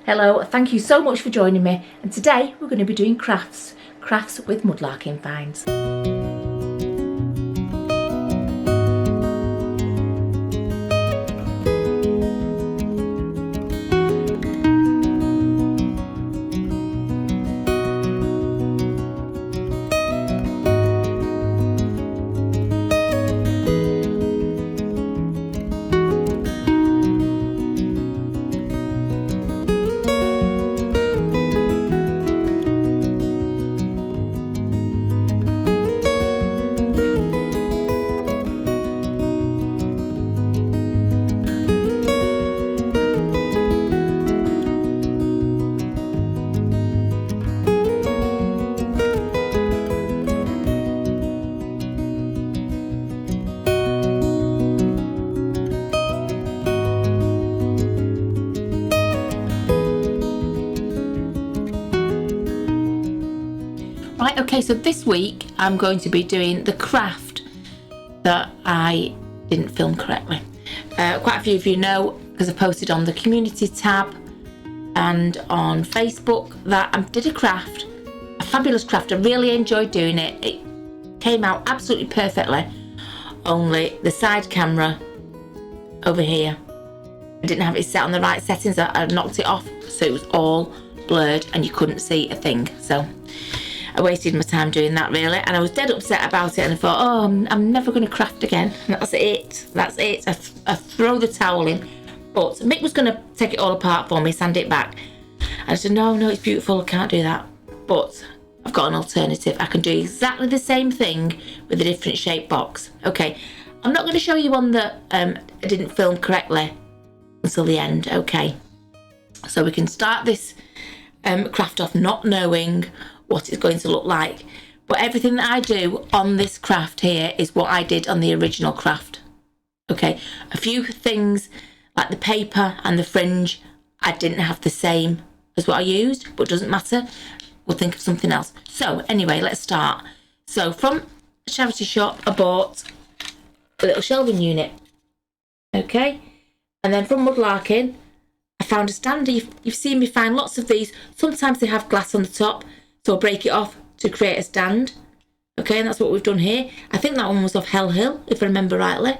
Hello, thank you so much for joining me, and today we're going to be doing crafts with mudlarking finds. Right, okay, so this week I'm going to be doing the craft that I didn't film correctly. Quite a few of you know, because I posted on the community tab and on Facebook, that I did a craft, a fabulous craft. I really enjoyed doing it. It came out absolutely perfectly, only the side camera over here, I didn't have it set on the right settings. I knocked it off, so it was all blurred and you couldn't see a thing. So I wasted my time doing that really, and I was dead upset about it, and I thought, oh, I'm never going to craft again. That's it. I throw the towel in. But Mick was going to take it all apart for me, sand it back. And I said, no, it's beautiful, I can't do that. But I've got an alternative. I can do exactly the same thing with a different shaped box. Okay, I'm not going to show you one that I didn't film correctly until the end. Okay, so we can start this craft off not knowing what it's going to look like, but everything that I do on this craft here is what I did on the original craft. Okay, a few things like the paper and the fringe I didn't have the same as what I used, but it doesn't matter, we'll think of something else. So anyway, let's start. So from a charity shop I bought a little shelving unit, okay, and then from Mudlarking I found a stand. You've seen me find lots of these. Sometimes they have glass on the top, so I'll break it off to create a stand. Okay, and that's what we've done here. I think that one was off Hell Hill, if I remember rightly.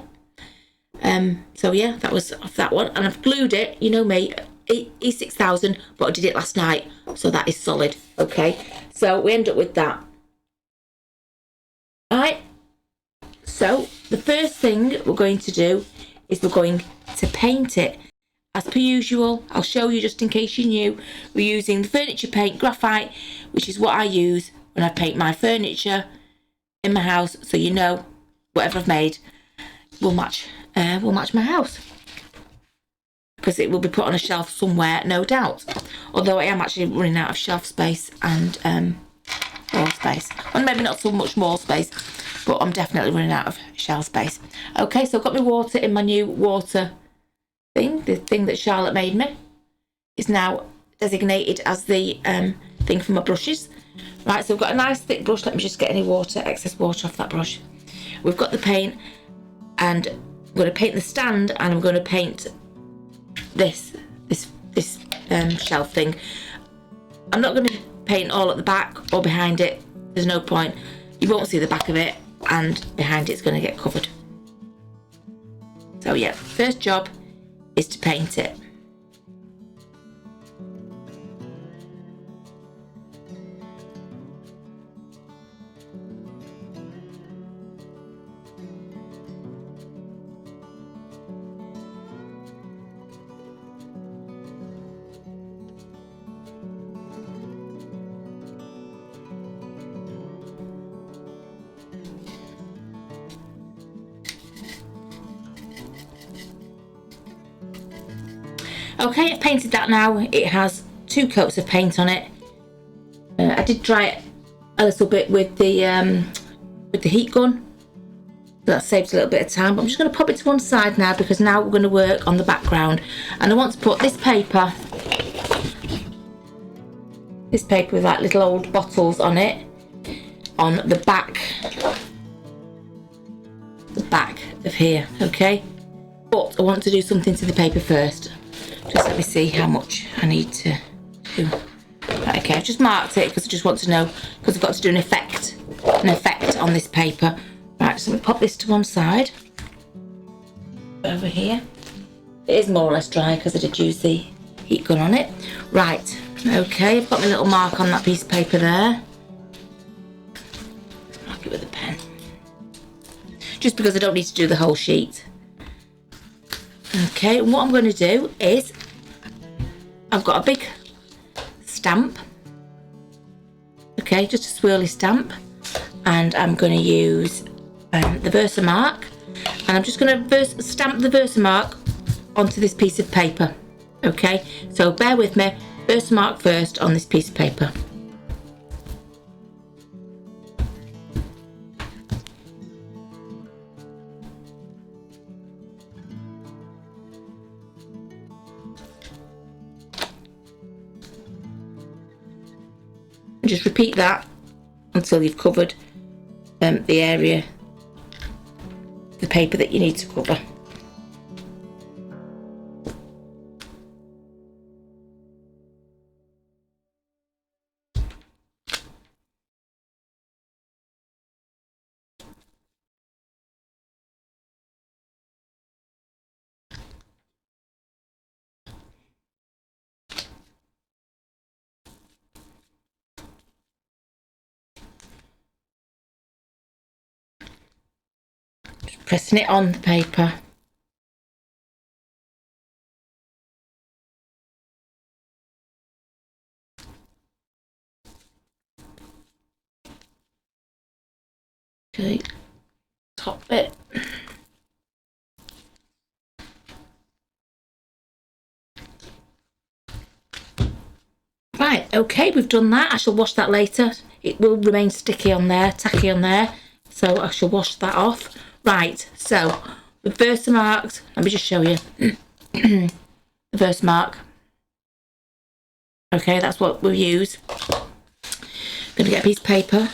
So yeah, that was off that one. And I've glued it, you know me, E6000, but I did it last night, so that is solid. Okay, so we end up with that. Alright, so the first thing we're going to do is we're going to paint it. As per usual, I'll show you just in case you knew, we're using the furniture paint graphite, which is what I use when I paint my furniture in my house, so you know whatever I've made will match my house, because it will be put on a shelf somewhere, no doubt. Although I am actually running out of shelf space and wall space, well, maybe not so much wall space, but I'm definitely running out of shelf space. Okay, so I've got my water in my new water thing. The thing that Charlotte made me is now designated as the thing for my brushes. Right, so I've got a nice thick brush. Let me just get any excess water off that brush. We've got the paint, and I'm going to paint the stand, and I'm going to paint this shelf thing. I'm not going to paint all at the back or behind it. There's no point. You won't see the back of it, and behind it's going to get covered. So yeah, first job is to paint it. Okay, I've painted that now. It has 2 coats of paint on it. I did dry it a little bit with the heat gun. That saves a little bit of time. But I'm just going to pop it to one side now, because now we're going to work on the background. And I want to put this paper with like little old bottles on it, on the back of here, okay? But I want to do something to the paper first. Just let me see how much I need to do. Right, okay, I've just marked it because I just want to know, because I've got to do an effect on this paper. Right, so let me pop this to one side. Over here. It is more or less dry because I did use the heat gun on it. Right, okay, I've got my little mark on that piece of paper there. Mark it with a pen. Just because I don't need to do the whole sheet. Okay, and what I'm going to do is, I've got a big stamp. Okay, just a swirly stamp. And I'm going to use the Versamark. And I'm just going to stamp the Versamark onto this piece of paper. Okay, so bear with me. Versamark first on this piece of paper. And just repeat that until you've covered the area, the paper that you need to cover. Just pressing it on the paper. Okay, top bit. Right, okay, we've done that. I shall wash that later. It will remain sticky on there, tacky on there, so I shall wash that off. Right, so the Versamark, let me just show you. The Versamark. Okay, that's what we'll use. I'm going to get a piece of paper,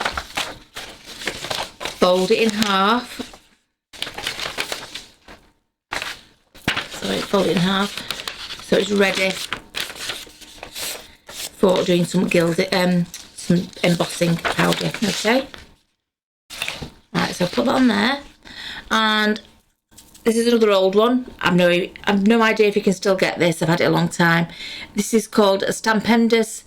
fold it in half. Sorry, fold it in half so it's ready for doing some some embossing powder. Okay, right, so I'll put that on there, and this is another old one. I've no idea if you can still get this. I've had it a long time. This is called a Stupendous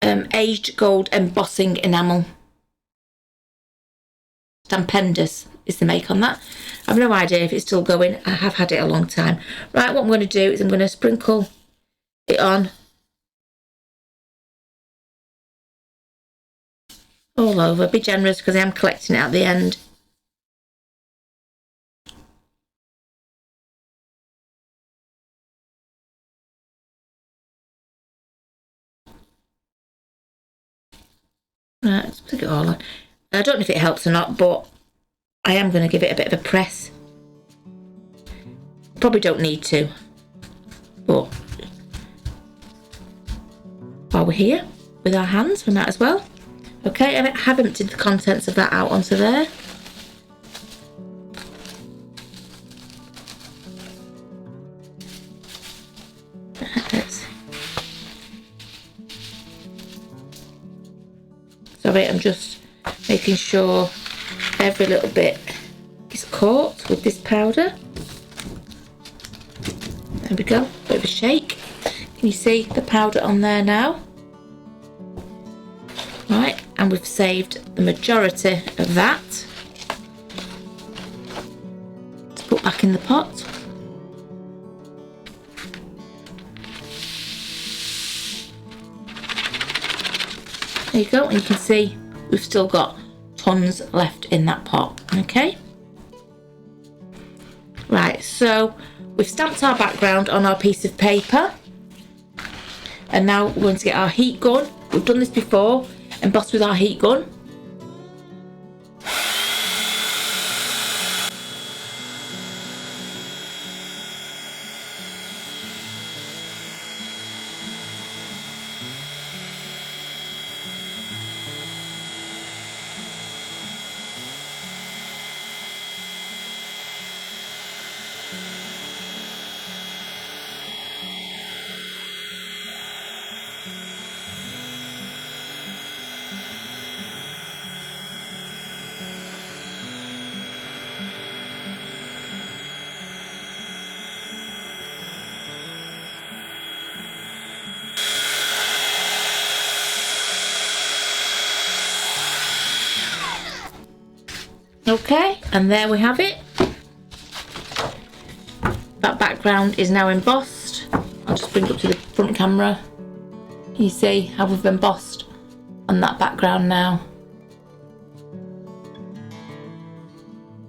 aged gold embossing enamel. Stupendous is the make on that. I've no idea if it's still going. I have had it a long time. Right, what I'm going to do is I'm going to sprinkle it on all over. Be generous because I am collecting it at the end. Right, let's stick it all on. I don't know if it helps or not, but I am going to give it a bit of a press. Probably don't need to, but while we're here with our hands, we might as well. Okay, I have emptied the contents of that out onto there. Sorry, I'm just making sure every little bit is caught with this powder. There we go, bit of a shake. Can you see the powder on there now? Right, and we've saved the majority of that to put back in the pot. There you go, and you can see we've still got tons left in that pot. Okay, right, so we've stamped our background on our piece of paper, and now we're going to get our heat gun. We've done this before, embossed with our heat gun. Okay, and there we have it. That background is now embossed. I'll just bring it up to the front camera. You see how we've embossed on that background now.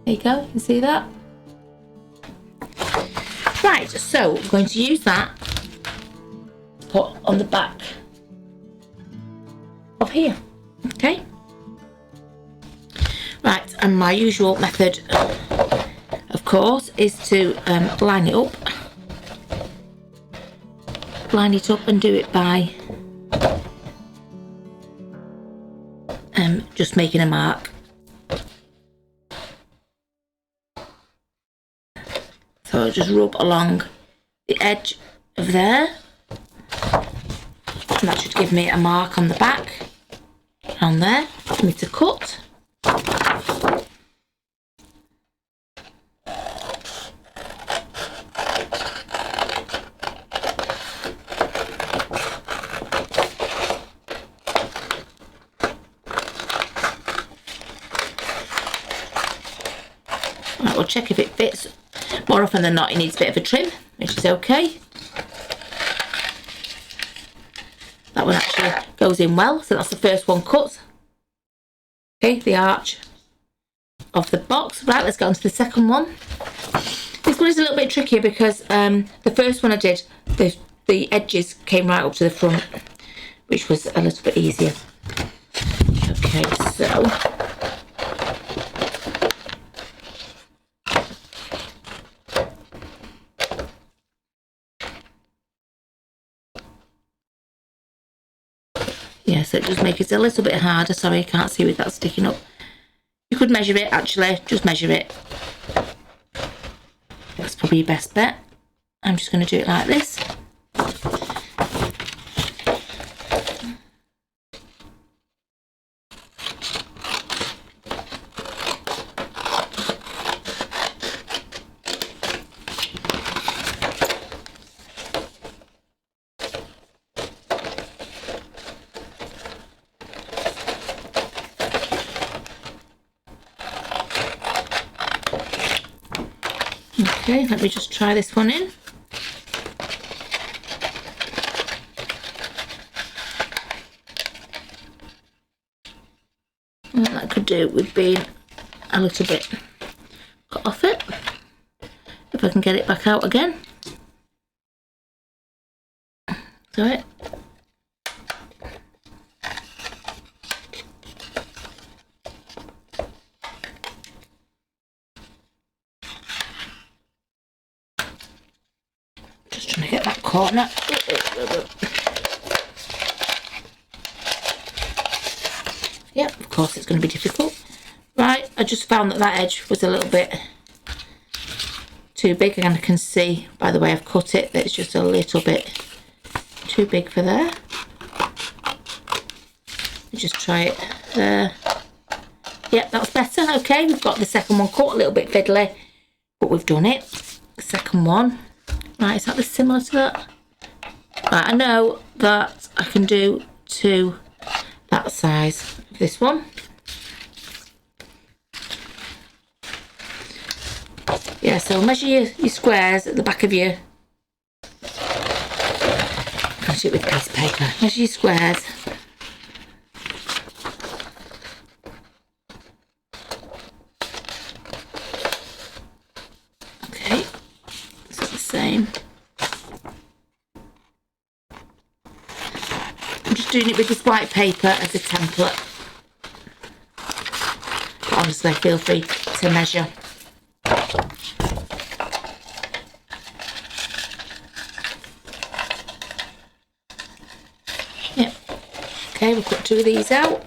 There you go, you can see that. Right, so we're going to use that to put on the back of here. Okay. Right, and my usual method, of course, is to line it up. Line it up and do it by just making a mark. So I'll just rub along the edge of there, and that should give me a mark on the back, down there, for me to cut. Right, we'll check if it fits. More often than not, it needs a bit of a trim, which is okay. That one actually goes in well, so that's the first one cut. Okay, the arch of the box. Right, let's go on to the second one. This one is a little bit trickier because the first one I did, the edges came right up to the front, which was a little bit easier. Okay, so yeah, so it does make it a little bit harder. Sorry, I can't see with that sticking up. You could measure it, actually. Just measure it. That's probably your best bet. I'm just going to do it like this. Okay, let me just try this one in. And what that could do would be a little bit cut off it. If I can get it back out again. So it. Just trying to get that corner. Yep, of course it's going to be difficult. Right, I just found that that edge was a little bit too big, and I can see by the way I've cut it that it's just a little bit too big for there. Just try it there. Yep, that's better. Okay, we've got the second one cut, a little bit fiddly, but we've done it. Second one. Right, is that similar to that? Right, I know that I can do to that size of this one. Yeah, so measure your squares at the back of your... I'll do it with a piece of paper. Measure your squares. Okay, so the same. I'm just doing it with this white paper as a template. But honestly, feel free to measure. Yep. Okay, we'll cut two of these out.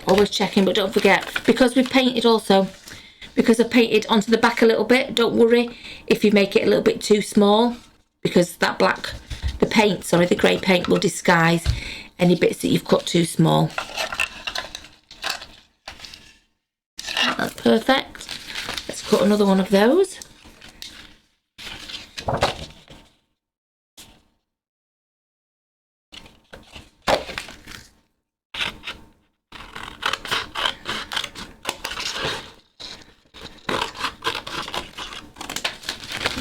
Always checking, but don't forget, because we've painted also, because I've painted onto the back a little bit, don't worry if you make it a little bit too small, because that black, the grey paint will disguise any bits that you've cut too small. That's perfect. Let's put another one of those.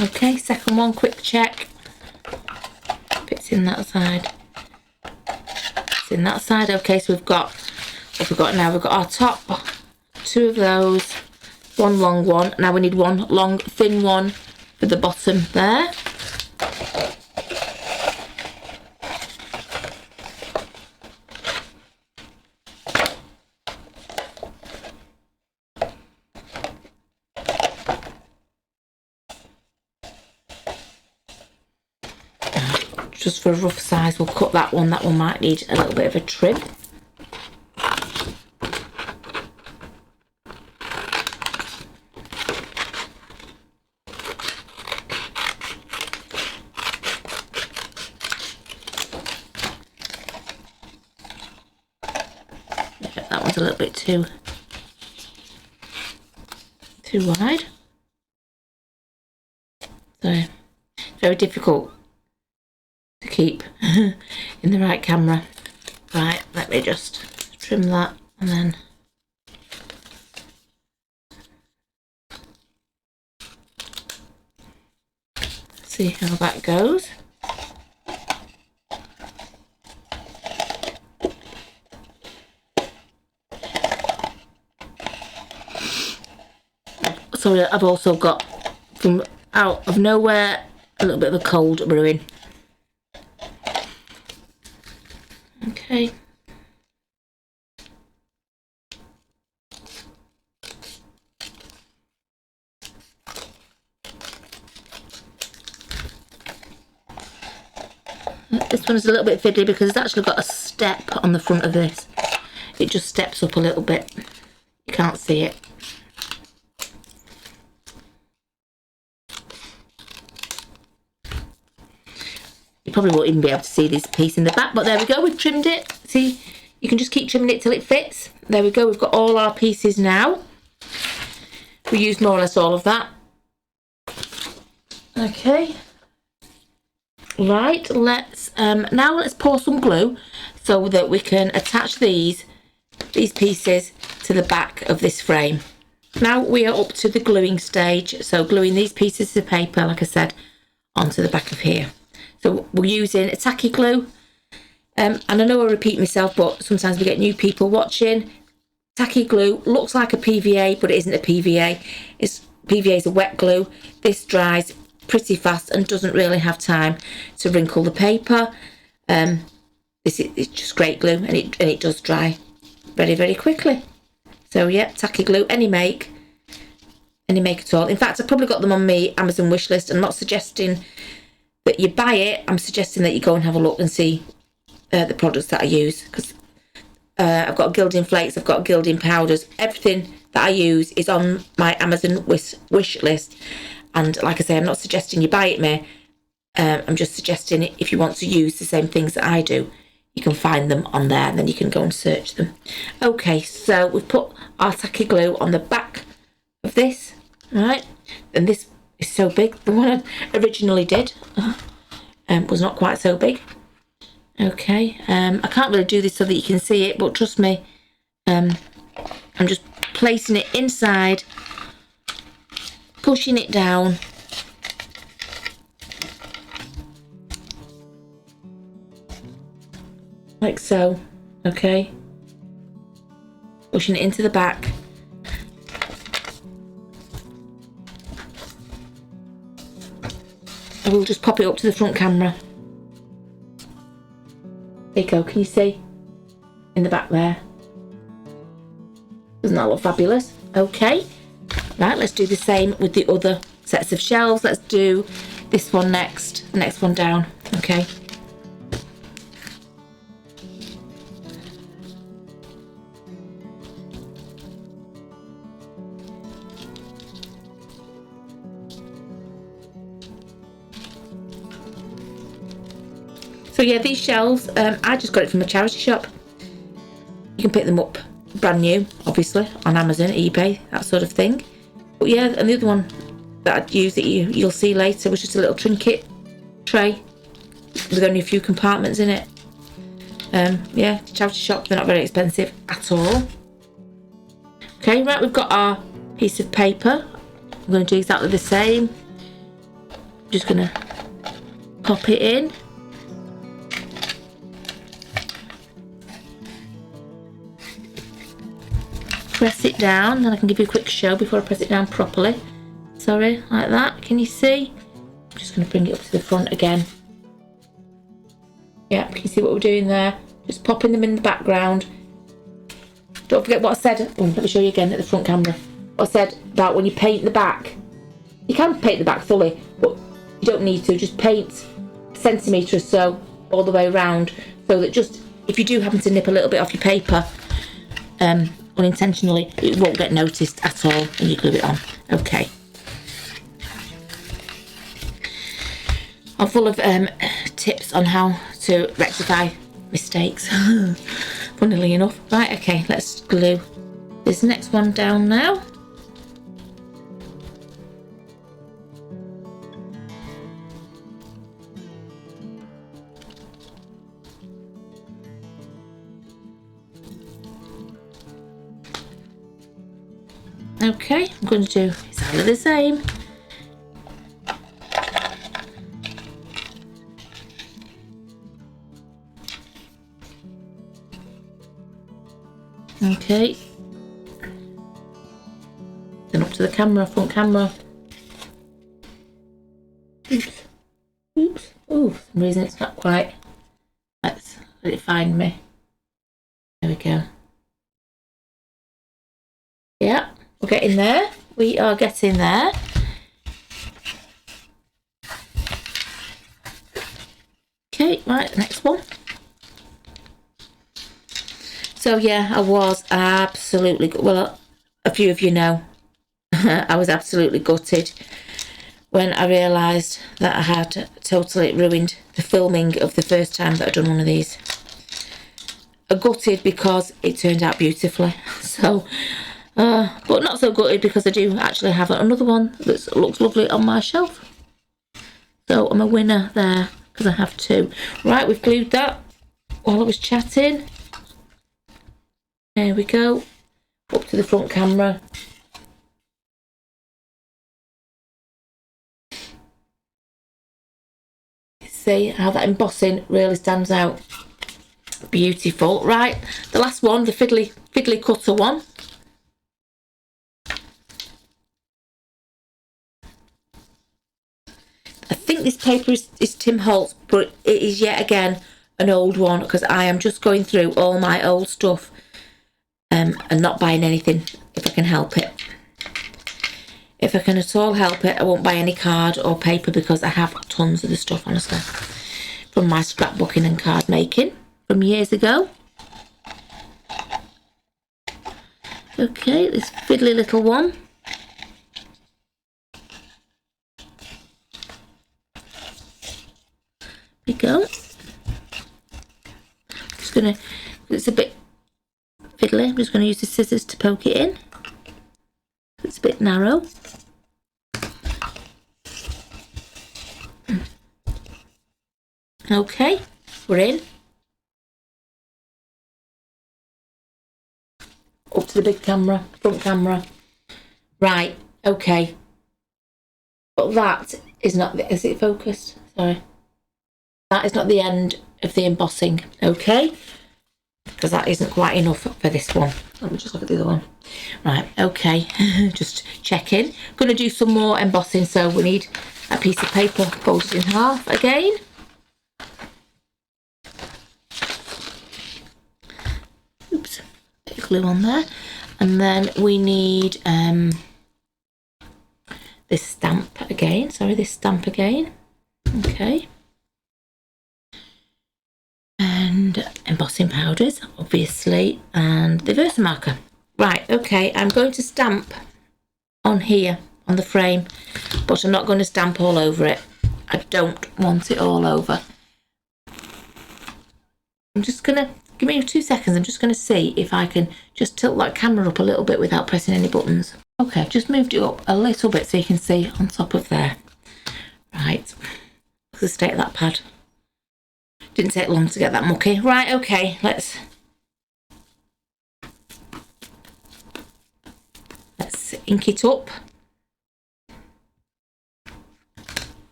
Okay, second one, quick check. Fits in that side. It's in that side. Okay, so we've got, what we've got now, we've got our top, two of those, one long one. Now we need one long, thin one for the bottom there. Just for a rough size, we'll cut that one. That one might need a little bit of a trim. That one's a little bit too wide. So, very difficult to keep in the right camera. Right, let me just trim that and then see how that goes. So I've also got, from out of nowhere, a little bit of a cold brewing. Okay. This one's a little bit fiddly because it's actually got a step on the front of this. It just steps up a little bit. You can't see it. You probably won't even be able to see this piece in the back, but there we go, we've trimmed it. See, you can just keep trimming it till it fits. There we go, we've got all our pieces now. We used more or less all of that. Okay. Right, let's now let's pour some glue so that we can attach these pieces to the back of this frame. Now we are up to the gluing stage, so gluing these pieces of paper, like I said, onto the back of here. So we're using a tacky glue, and I know I repeat myself, but sometimes we get new people watching. Tacky glue looks like a PVA, but it isn't a PVA. PVA is a wet glue. This dries pretty fast and doesn't really have time to wrinkle the paper. It's just great glue, and it does dry very, very quickly. So yeah, tacky glue, any make at all. In fact, I've probably got them on my Amazon wish list. I'm not suggesting that you buy it. I'm suggesting that you go and have a look and see the products that I use, because I've got gilding flakes, I've got gilding powders. Everything that I use is on my Amazon wish list. And like I say, I'm not suggesting you buy it, May. I'm just suggesting if you want to use the same things that I do, you can find them on there and then you can go and search them. Okay, so we've put our tacky glue on the back of this, right? And this is so big. The one I originally did was not quite so big. Okay, I can't really do this so that you can see it, but trust me, I'm just placing it inside, pushing it down, like so. Okay, pushing it into the back. I will just pop it up to the front camera. There you go, can you see? In the back there. Doesn't that look fabulous? Okay, right, let's do the same with the other sets of shelves. Let's do this one next, the next one down, okay. So yeah, these shelves, I just got it from a charity shop. You can pick them up brand new, obviously, on Amazon, eBay, that sort of thing. But yeah, and the other one that I'd use that you'll see later was just a little trinket tray with only a few compartments in it. Yeah, charity shop, they're not very expensive at all. Okay, right, we've got our piece of paper. I'm going to do exactly the same. I'm just going to pop it in. Press it down, then I can give you a quick show before I press it down properly. Sorry, like that. Can you see? I'm just going to bring it up to the front again. Yeah, can you see what we're doing there? Just popping them in the background. Don't forget what I said. Oh, let me show you again at the front camera. What I said about when you paint the back. You can paint the back fully, but you don't need to. Just paint a centimetre or so all the way around, so that just if you do happen to nip a little bit off your paper, unintentionally, it won't get noticed at all when you glue it on. Okay. I'm full of tips on how to rectify mistakes. Funnily enough. Right, okay, let's glue this next one down now. Okay, I'm going to do exactly the same. Okay. Then up to the camera, front camera. Oops. Oops. Oh, for some reason it's not quite. Let's let it find me. There we go. Yeah, we're getting there. We are getting there. Okay, right, next one. So yeah, I was absolutely, well, a few of you know, I was absolutely gutted when I realised that I had totally ruined the filming of the first time that I'd done one of these. Gutted because it turned out beautifully. So, but not so gutted because I do actually have another one that looks lovely on my shelf. So I'm a winner there because I have two. Right, we've glued that while I was chatting. There we go, up to the front camera. See how that embossing really stands out. Beautiful. Right, the last one, the fiddly cutter one. I think this paper is Tim Holtz, but it is yet again an old one because I am just going through all my old stuff. And not buying anything if I can help it. If I can at all help it, I won't buy any card or paper because I have tons of the stuff, honestly, from my scrapbooking and card making from years ago. Okay, this fiddly little one. There we go. Just gonna, it's a bit fiddly, I'm just going to use the scissors to poke it in. It's a bit narrow. Okay, we're in. Up to the big camera, front camera. Right, okay. But that is not the, is it focused? Sorry. That is not the end of the embossing, okay? Because that isn't quite enough for this one. Let me just look at the other one. Right, okay, just checking. Going to do some more embossing, so we need a piece of paper folded in half again. Oops, bit of glue on there. And then we need this stamp again. Sorry, this stamp again. Okay. And embossing powders, obviously, and the Versamarker. Right, okay, I'm going to stamp on here on the frame, but I'm not going to stamp all over it. I don't want it all over. I'm just gonna, give me 2 seconds, I'm just gonna see if I can just tilt that camera up a little bit without pressing any buttons. Okay, I've just moved it up a little bit so you can see on top of there. Right, look at the state of that pad. Didn't take long to get that mucky. Right, okay, let's ink it up.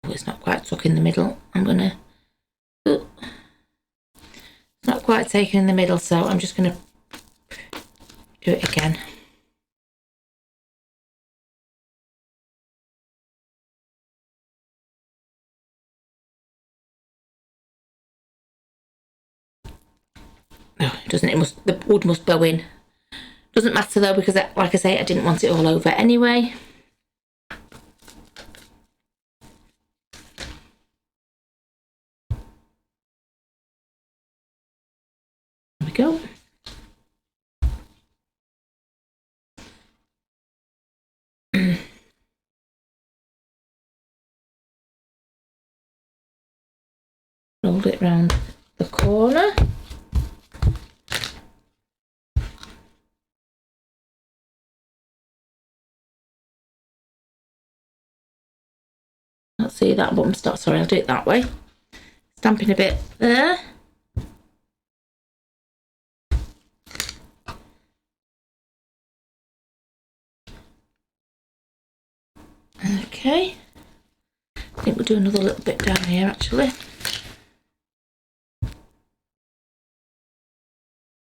Oh, it's not quite stuck in the middle. It's not quite taken in the middle, so I'm just gonna do it again. No, it doesn't. The wood must go in. Doesn't matter though, because like I say, I didn't want it all over anyway. There we go. Rolled it round the corner. Can't see that bottom start. Sorry, I'll do it that way. Stamping a bit there. Okay. I think we'll do another little bit down here actually.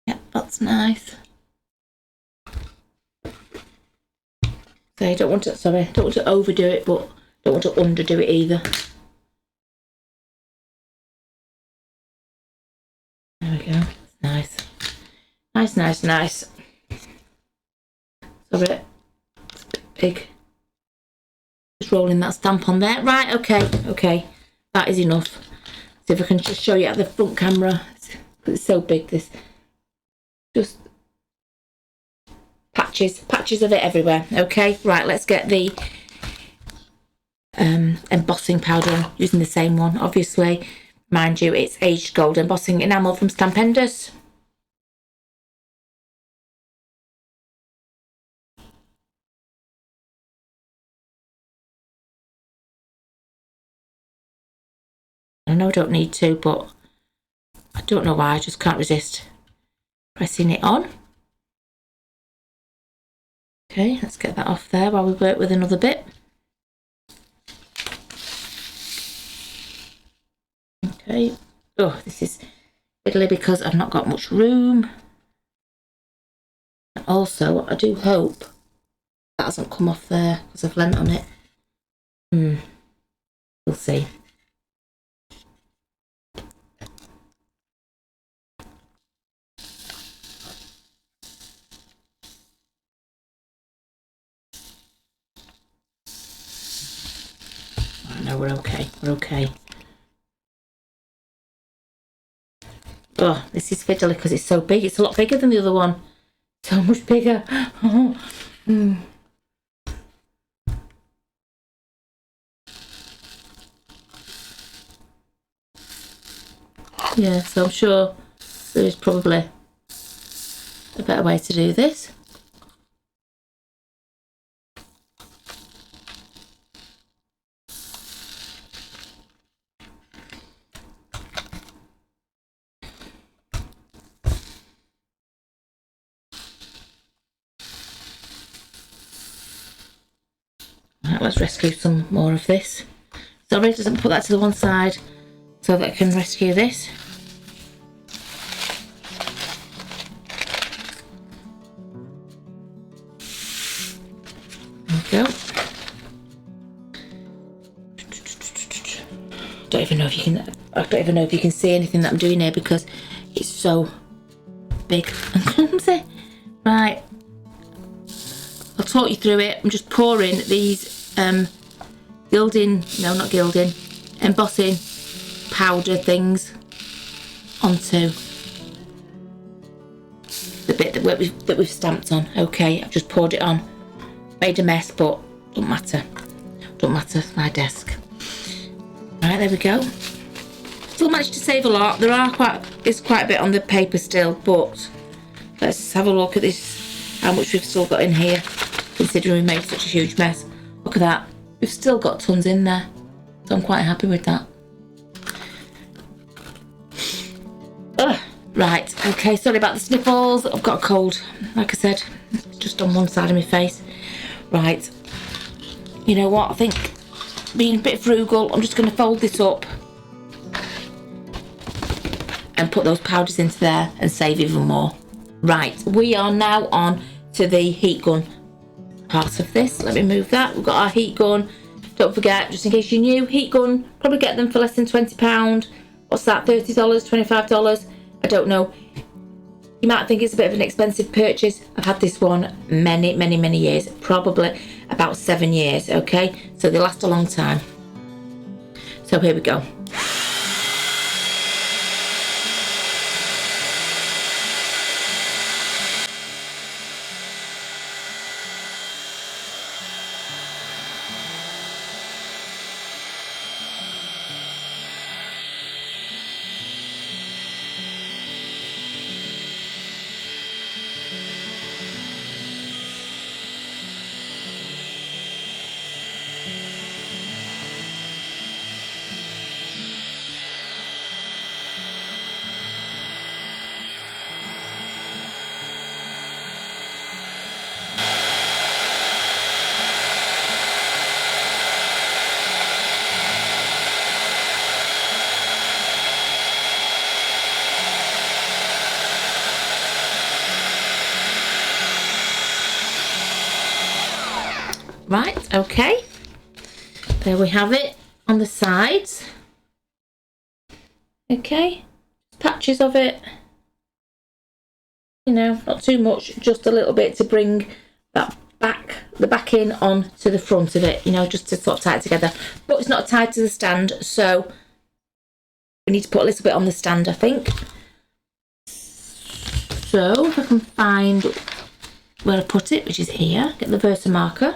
Yep, that's nice. So I don't want to overdo it, but don't want to underdo it either. There we go. Nice. Nice. Sorry, it's a bit big. Just rolling that stamp on there. Right, okay. That is enough. See if I can just show you at the front camera. It's so big, this. Just patches of it everywhere. Okay, right, let's get the embossing powder on, using the same one, obviously. Mind you, it's aged gold embossing enamel from Stampendous. I know I don't need to, but I don't know why, I just can't resist pressing it on. Okay, let's get that off there while we work with another bit. Okay. Oh, this is fiddly because I've not got much room. And also, I do hope that hasn't come off there because I've lent on it. We'll see. Oh, no, we're okay. Oh, this is fiddly because it's so big. It's a lot bigger than the other one. So much bigger. Yeah, so I'm sure there is probably a better way to do this. Right, let's rescue some more of this. Sorry, doesn't put that to the one side so that I can rescue this. There we go. I don't even know if you can see anything that I'm doing here because it's so big and clumsy. Right, I'll talk you through it. I'm just pouring these embossing powder things onto the bit that we've stamped on. Okay, I've just poured it on. Made a mess, but don't matter. It's my desk. Right, there we go. Still managed to save a lot. There's quite a bit on the paper still, but let's have a look at this, how much we've still got in here, considering we made such a huge mess. Look at that. We've still got tons in there, so I'm quite happy with that. Ugh. Right, okay, sorry about the sniffles. I've got a cold, like I said, just on one side of my face. Right, you know what, I think being a bit frugal, I'm just going to fold this up and put those powders into there and save even more. Right, we are now on to the heat gun part of this. Let me move that. We've got our heat gun. Don't forget, just in case you're new, heat gun, probably get them for less than £20. What's that, $30, $25? I don't know. You might think it's a bit of an expensive purchase. I've had this one many years, probably about 7 years, okay? So they last a long time. So here we go. Right, okay, there we have it on the sides. Okay, patches of it, you know, not too much, just a little bit to bring that the back in on to the front of it, you know, just to sort of tie it together. But it's not tied to the stand, so we need to put a little bit on the stand, I think. So if I can find where I put it, which is here, get the Versa marker.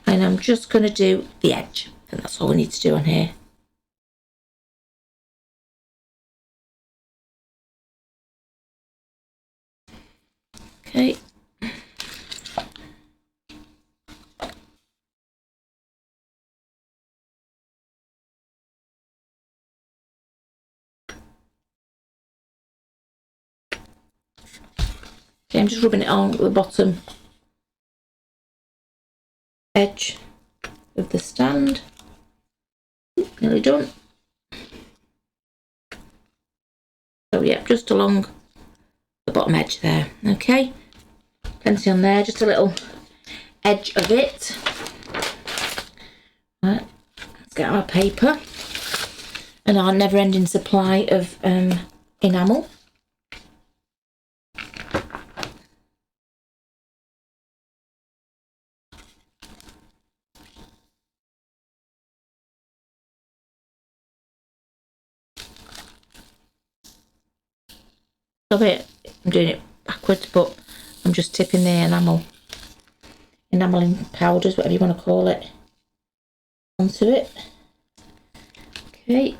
And I'm just going to do the edge. I think that's all we need to do on here. Okay. Okay, I'm just rubbing it on the bottom edge of the stand. Nearly done. So yeah, just along the bottom edge there. Okay, plenty on there, just a little edge of it. Right, let's get our paper and our never-ending supply of enamel. It. I'm doing it backwards, but I'm just tipping the enamelling powders, whatever you want to call it, onto it. Okay.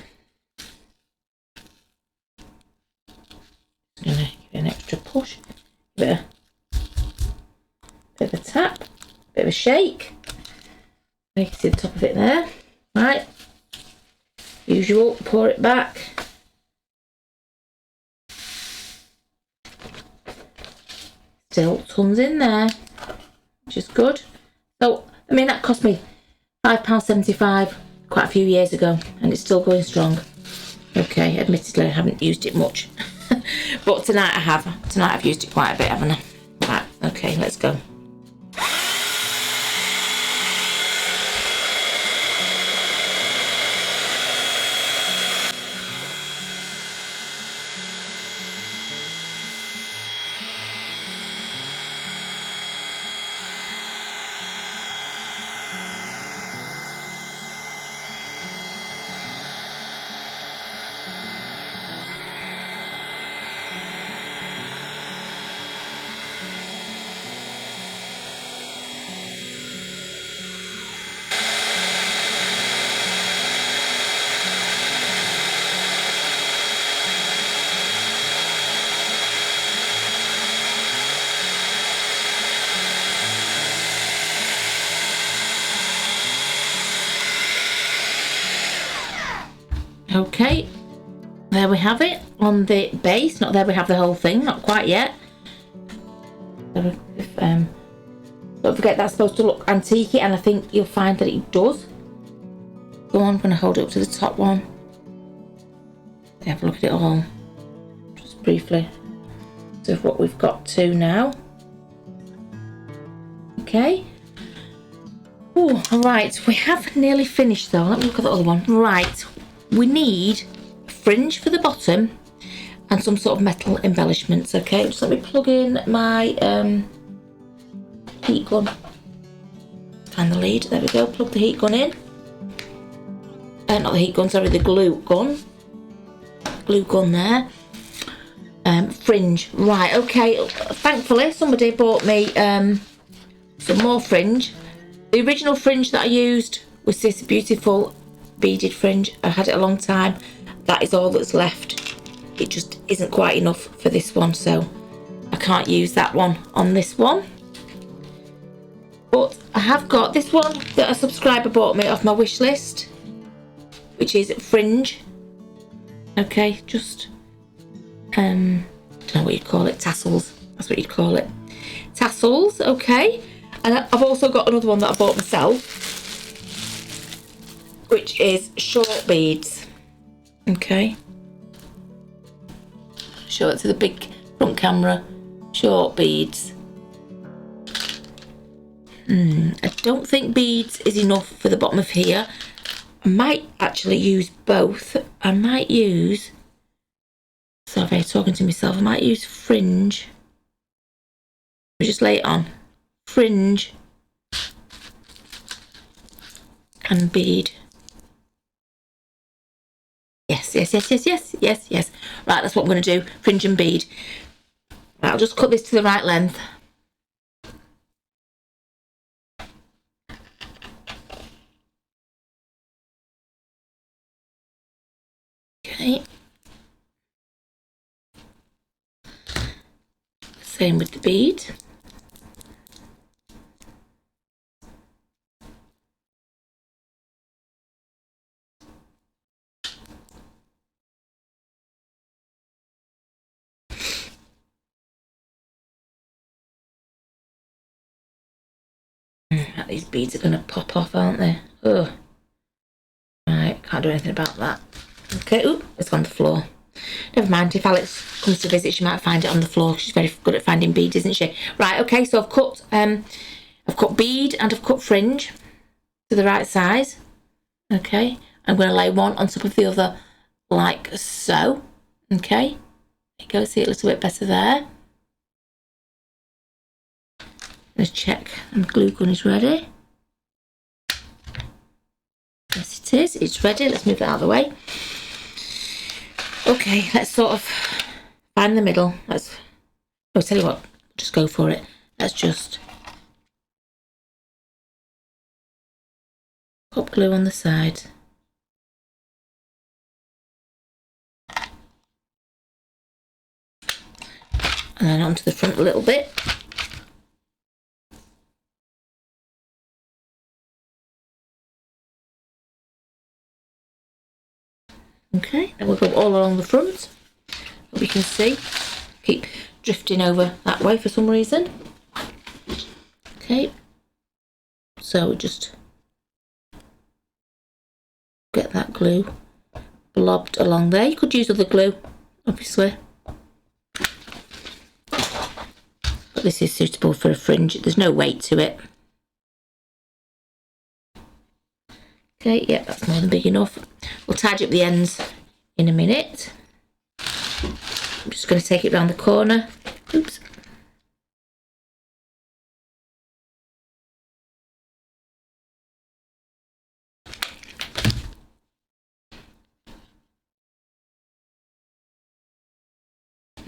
Just gonna give it an extra push, give it a bit of a tap, bit of a shake. You can see the top of it there. Right. Usual, pour it back. Still tons in there, which is good. So, I mean, that cost me £5.75 quite a few years ago, and it's still going strong. Okay, admittedly I haven't used it much, but tonight I have. Tonight I've used it quite a bit, haven't I? Right, okay, let's go. Okay, there we have it on the base. Not there we have the whole thing, not quite yet. Don't forget that's supposed to look antique, and I think you'll find that it does. Go on, I'm going to hold it up to the top one. Have a look at it all, just briefly. So what we've got to now. Okay. Oh, right, we have nearly finished though. Let me look at the other one. Right, we need a fringe for the bottom and some sort of metal embellishments. Okay, just let me plug in my heat gun. Find the lead. There we go. Plug the heat gun in. Not the heat gun, sorry, the glue gun. Glue gun there. Fringe. Right, okay. Thankfully, somebody bought me some more fringe. The original fringe that I used was this beautiful beaded fringe. I had it a long time. That is all that's left. It just isn't quite enough for this one, so I can't use that one on this one. But I have got this one that a subscriber bought me off my wish list, which is fringe. Okay, just I don't know what you'd call it, tassels. That's what you'd call it. Tassels, okay. And I've also got another one that I bought myself, which is short beads. Okay. Show it to the big front camera. Short beads. I don't think beads is enough for the bottom of here. I might actually use both. I might use, sorry, talking to myself, I might use fringe. Let me just lay it on. Fringe and bead. Yes. Right, that's what I'm going to do. Fringe and bead. Right, I'll just cut this to the right length. Okay. Same with the bead. These beads are going to pop off, aren't they? Ugh. Right, can't do anything about that. Okay, ooh, it's on the floor. Never mind, if Alex comes to visit, she might find it on the floor. She's very good at finding beads, isn't she? Right, okay, so I've cut bead and I've cut fringe to the right size. Okay, I'm going to lay one on top of the other like so. Okay, there you go, see it a little bit better there. Let's check and the glue gun is ready. Yes, it is. It's ready. Let's move that out of the way. Okay, let's sort of find the middle. I'll tell you what, just go for it. Let's just pop glue on the side. And then onto the front a little bit. Okay, and we'll go all along the front. But we can see, keep drifting over that way for some reason. Okay, so just get that glue blobbed along there. You could use other glue, obviously. But this is suitable for a fringe. There's no weight to it. Okay, yeah, that's more than big enough. We'll tidy up the ends in a minute. I'm just going to take it round the corner. Oops.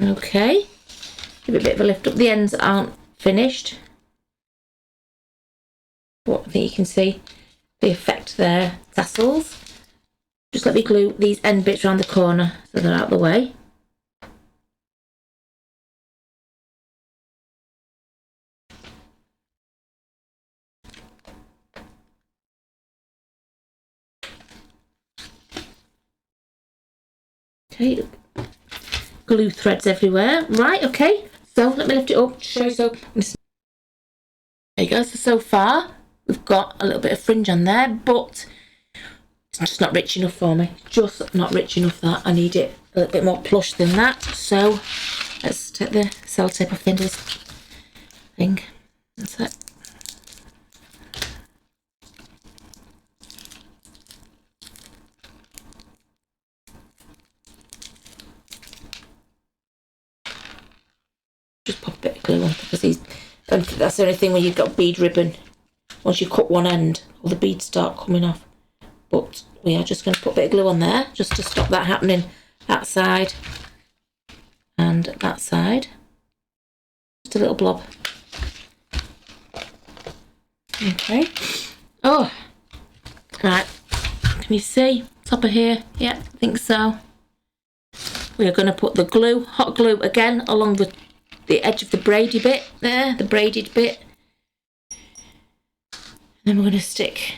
Okay. Give it a bit of a lift up. The ends aren't finished. But I think you can see the effect there. Tassels. Just let me glue these end bits around the corner so they're out of the way. Okay, glue threads everywhere. Right, okay, so let me lift it up to show you. So there you go. So far we've got a little bit of fringe on there, but it's just not rich enough for me. Just not rich enough. That I need it a little bit more plush than that. So let's take the sellotape off the end of this thing. That's it. Just pop a bit of glue on because that's the only thing when you've got bead ribbon. Once you cut one end, all the beads start coming off. But we are just going to put a bit of glue on there just to stop that happening. That side and that side. Just a little blob. Okay. Oh, right. Can you see top of here? Yeah, I think so. We are going to put the glue, hot glue again, along the edge of the braidy bit there, the braided bit. Then we're going to stick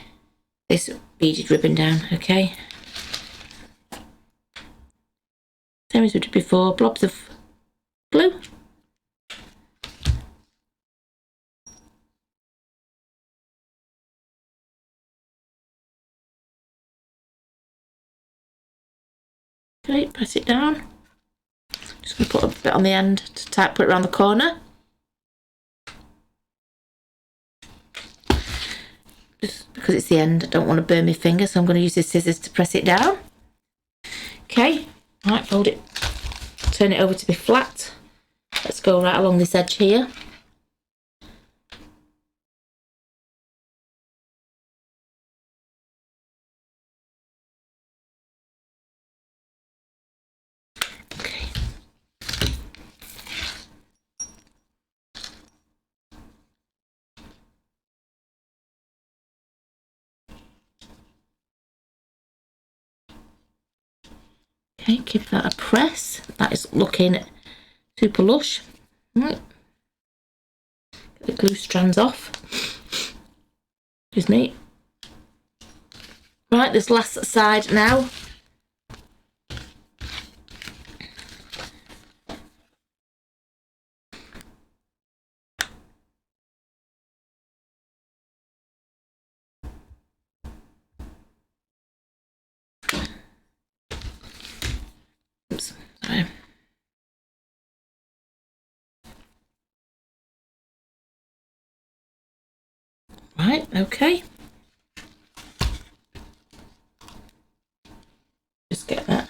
this beaded ribbon down, okay? Same as we did before, blobs of glue. Okay, press it down. Just going to put a bit on the end to put it around the corner. Just because it's the end, I don't want to burn my finger, so I'm going to use the scissors to press it down. Okay, right, fold it, turn it over to be flat. Let's go right along this edge here. Okay. Okay, give that a press. That is looking super lush. Right. Get the glue strands off. Excuse me. Right, this last side now. Oops, sorry. Right, okay. Just get that.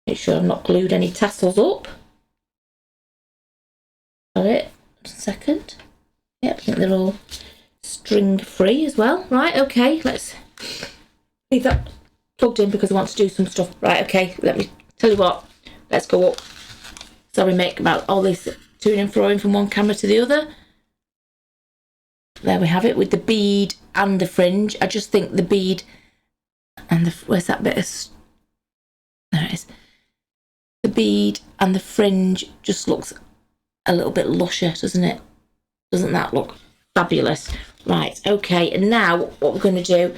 Make sure I've not glued any tassels up. Got it. Just a second. Yep, I think they're all string free as well. Right, okay, let's leave that plugged in because I want to do some stuff. Right, okay, let me tell you what. Let's go up. Sorry, mate, about all this to and froing from one camera to the other. There we have it with the bead and the fringe. I just think the bead and the, where's that bit of, there it is. The bead and the fringe just looks a little bit lusher, doesn't it? Doesn't that look fabulous? Right, okay, and now what we're going to do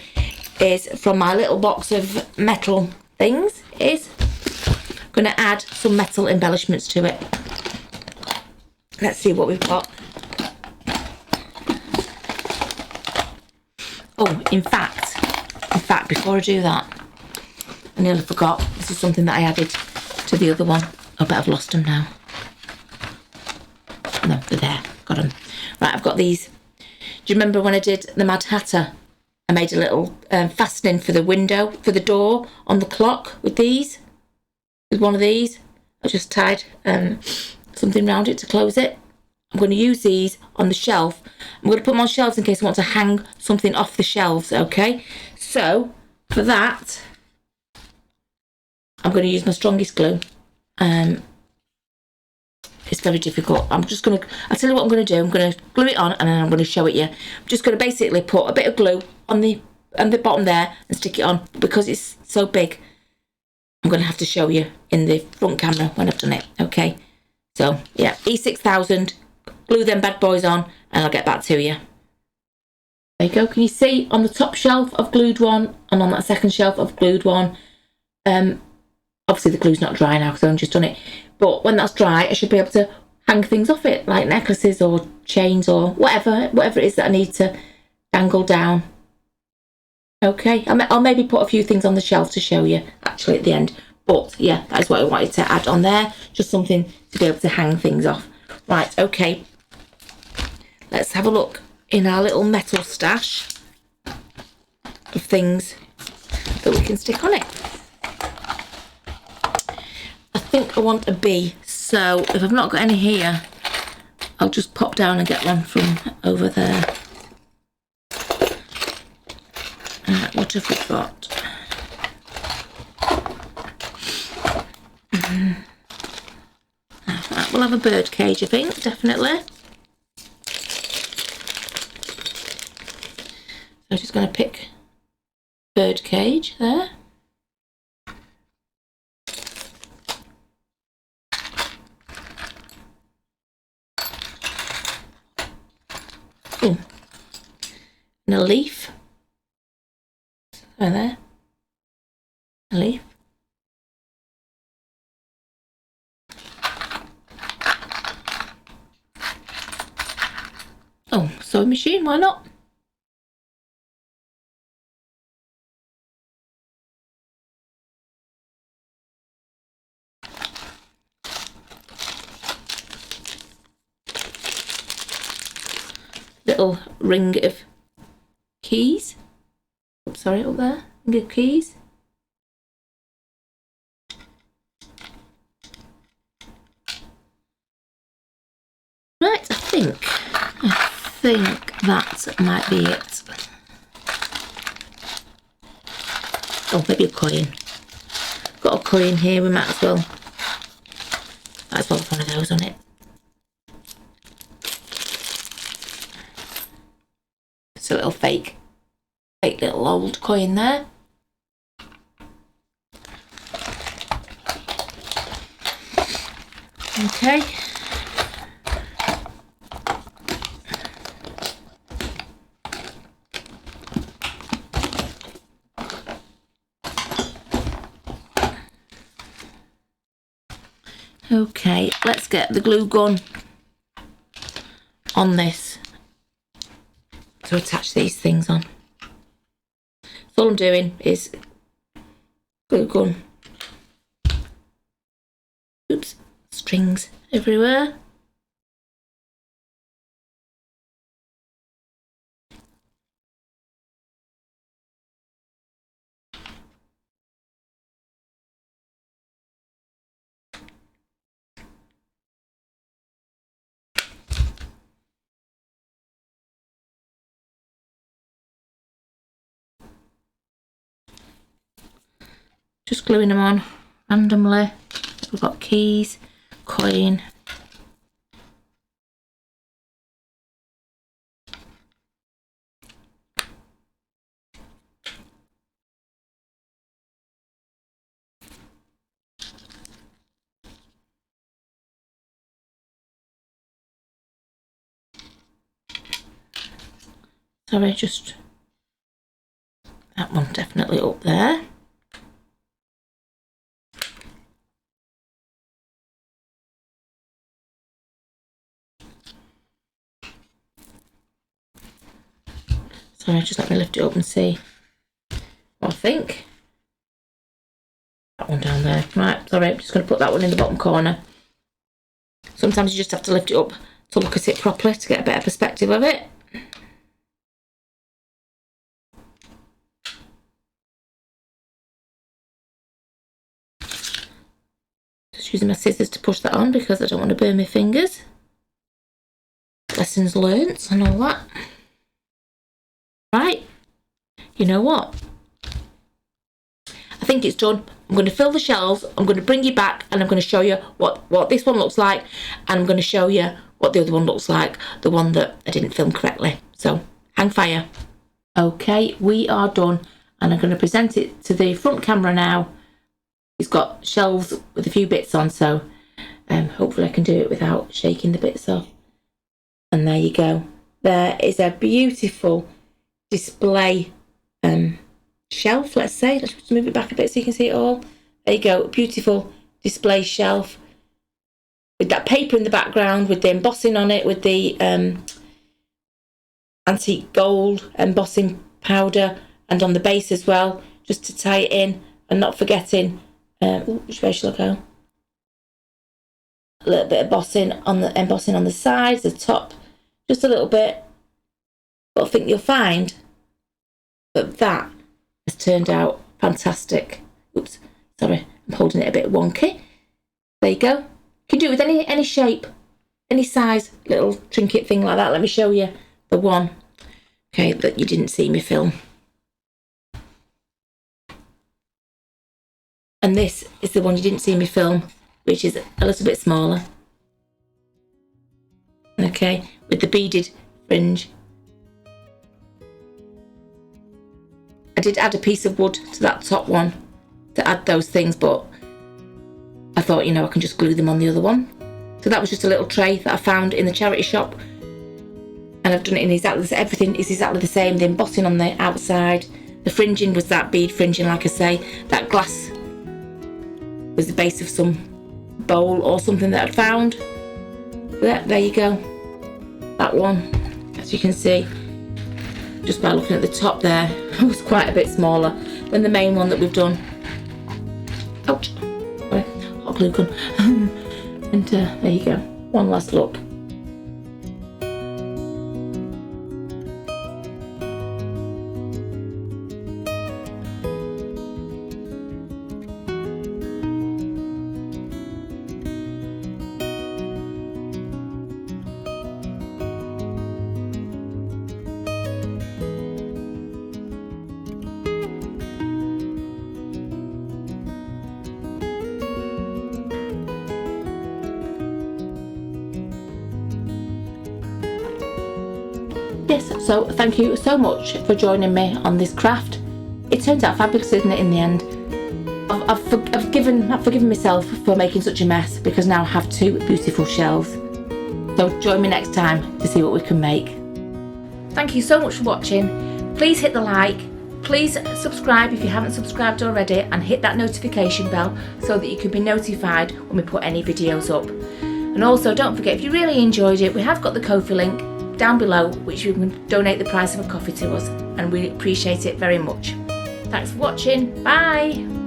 is, from my little box of metal things, is I'm going to add some metal embellishments to it. Let's see what we've got. Oh, in fact, before I do that, I nearly forgot. This is something that I added to the other one. I bet I've lost them now. No, they're there. Got them. Right, I've got these. Do you remember when I did the Mad Hatter? I made a little fastening for the window, for the door on the clock with these. With one of these. I just tied something around it to close it. I'm going to use these on the shelf. I'm going to put them on shelves in case I want to hang something off the shelves, okay? So, for that, I'm going to use my strongest glue. It's very difficult. I'll tell you what I'm going to do. I'm going to glue it on and then I'm going to show it you. I'm just going to basically put a bit of glue on the bottom there and stick it on. Because it's so big, I'm going to have to show you in the front camera when I've done it, okay? So, yeah, E6000, glue them bad boys on and I'll get back to you. There you go. Can you see on the top shelf I've glued one and on that second shelf I've glued one. On Obviously the glue's not dry now because I've just done it, but when that's dry I should be able to hang things off it, like necklaces or chains or whatever it is that I need to dangle down. Okay, I'll maybe put a few things on the shelf to show you actually at the end, but yeah, that is what I wanted to add on there, just something to be able to hang things off. Right, okay, let's have a look in our little metal stash of things that we can stick on it. I think I want a bee, so if I've not got any here, I'll just pop down and get one from over there. What have we got? Right, we'll have a bird cage, I think, definitely. So I'm just going to pick bird cage there. Ooh. And a leaf. There. A leaf. Oh, sewing machine, why not? Little ring of keys. Oops, sorry, up there. Ring of keys. Right, I think that might be it. Oh, maybe a coin. Got a coin here, we might as well have one of those on it. It's a little fake little old coin there. Okay. Okay, let's get the glue gun on this to attach these things on. So all I'm doing is glue gun. Oops, strings everywhere. Just gluing them on randomly. We've got keys, coin. Sorry, just that one definitely up there. Sorry, just let me lift it up and see what I think. That one down there. Right, sorry, I'm just going to put that one in the bottom corner. Sometimes you just have to lift it up to look at it properly to get a better perspective of it. Just using my scissors to push that on because I don't want to burn my fingers. Lessons learnt and all that. Right, you know what? I think it's done. I'm going to fill the shelves, I'm going to bring you back and I'm going to show you what this one looks like, and I'm going to show you what the other one looks like, the one that I didn't film correctly. So, hang fire. Okay, we are done and I'm going to present it to the front camera now. It's got shelves with a few bits on, so hopefully I can do it without shaking the bits off. And there you go. There is a beautiful display shelf, let's say. Let's just move it back a bit so you can see it all. There you go, beautiful display shelf with that paper in the background, with the embossing on it, with the antique gold embossing powder, and on the base as well, just to tie it in, and not forgetting, which way shall I go? A little bit of embossing on the sides, the top, just a little bit. But I think you'll find that has turned out fantastic. Oops, sorry, I'm holding it a bit wonky. There you go. You can do it with any shape, any size, little trinket thing like that. Let me show you the one, okay, that you didn't see me film. And this is the one you didn't see me film, which is a little bit smaller. Okay, with the beaded fringe. I did add a piece of wood to that top one to add those things, but I thought, I can just glue them on the other one. So that was just a little tray that I found in the charity shop. And I've done it in exactly the same. Everything is exactly the same. The embossing on the outside. The fringing was that bead fringing, like I say. That glass was the base of some bowl or something that I'd found. There you go. That one, as you can see, just by looking at the top there, was quite a bit smaller than the main one that we've done. Ouch, sorry, hot glue gun. And there you go, one last look. Yes, so thank you so much for joining me on this craft. It turns out fabulous, isn't it, in the end? I've forgiven myself for making such a mess, because now I have two beautiful shelves. So join me next time to see what we can make. Thank you so much for watching. Please hit the like, please subscribe if you haven't subscribed already, and hit that notification bell so that you can be notified when we put any videos up. And also don't forget, if you really enjoyed it, we have got the Ko-fi link down below, which you can donate the price of a coffee to us, and we appreciate it very much. Thanks for watching. Bye.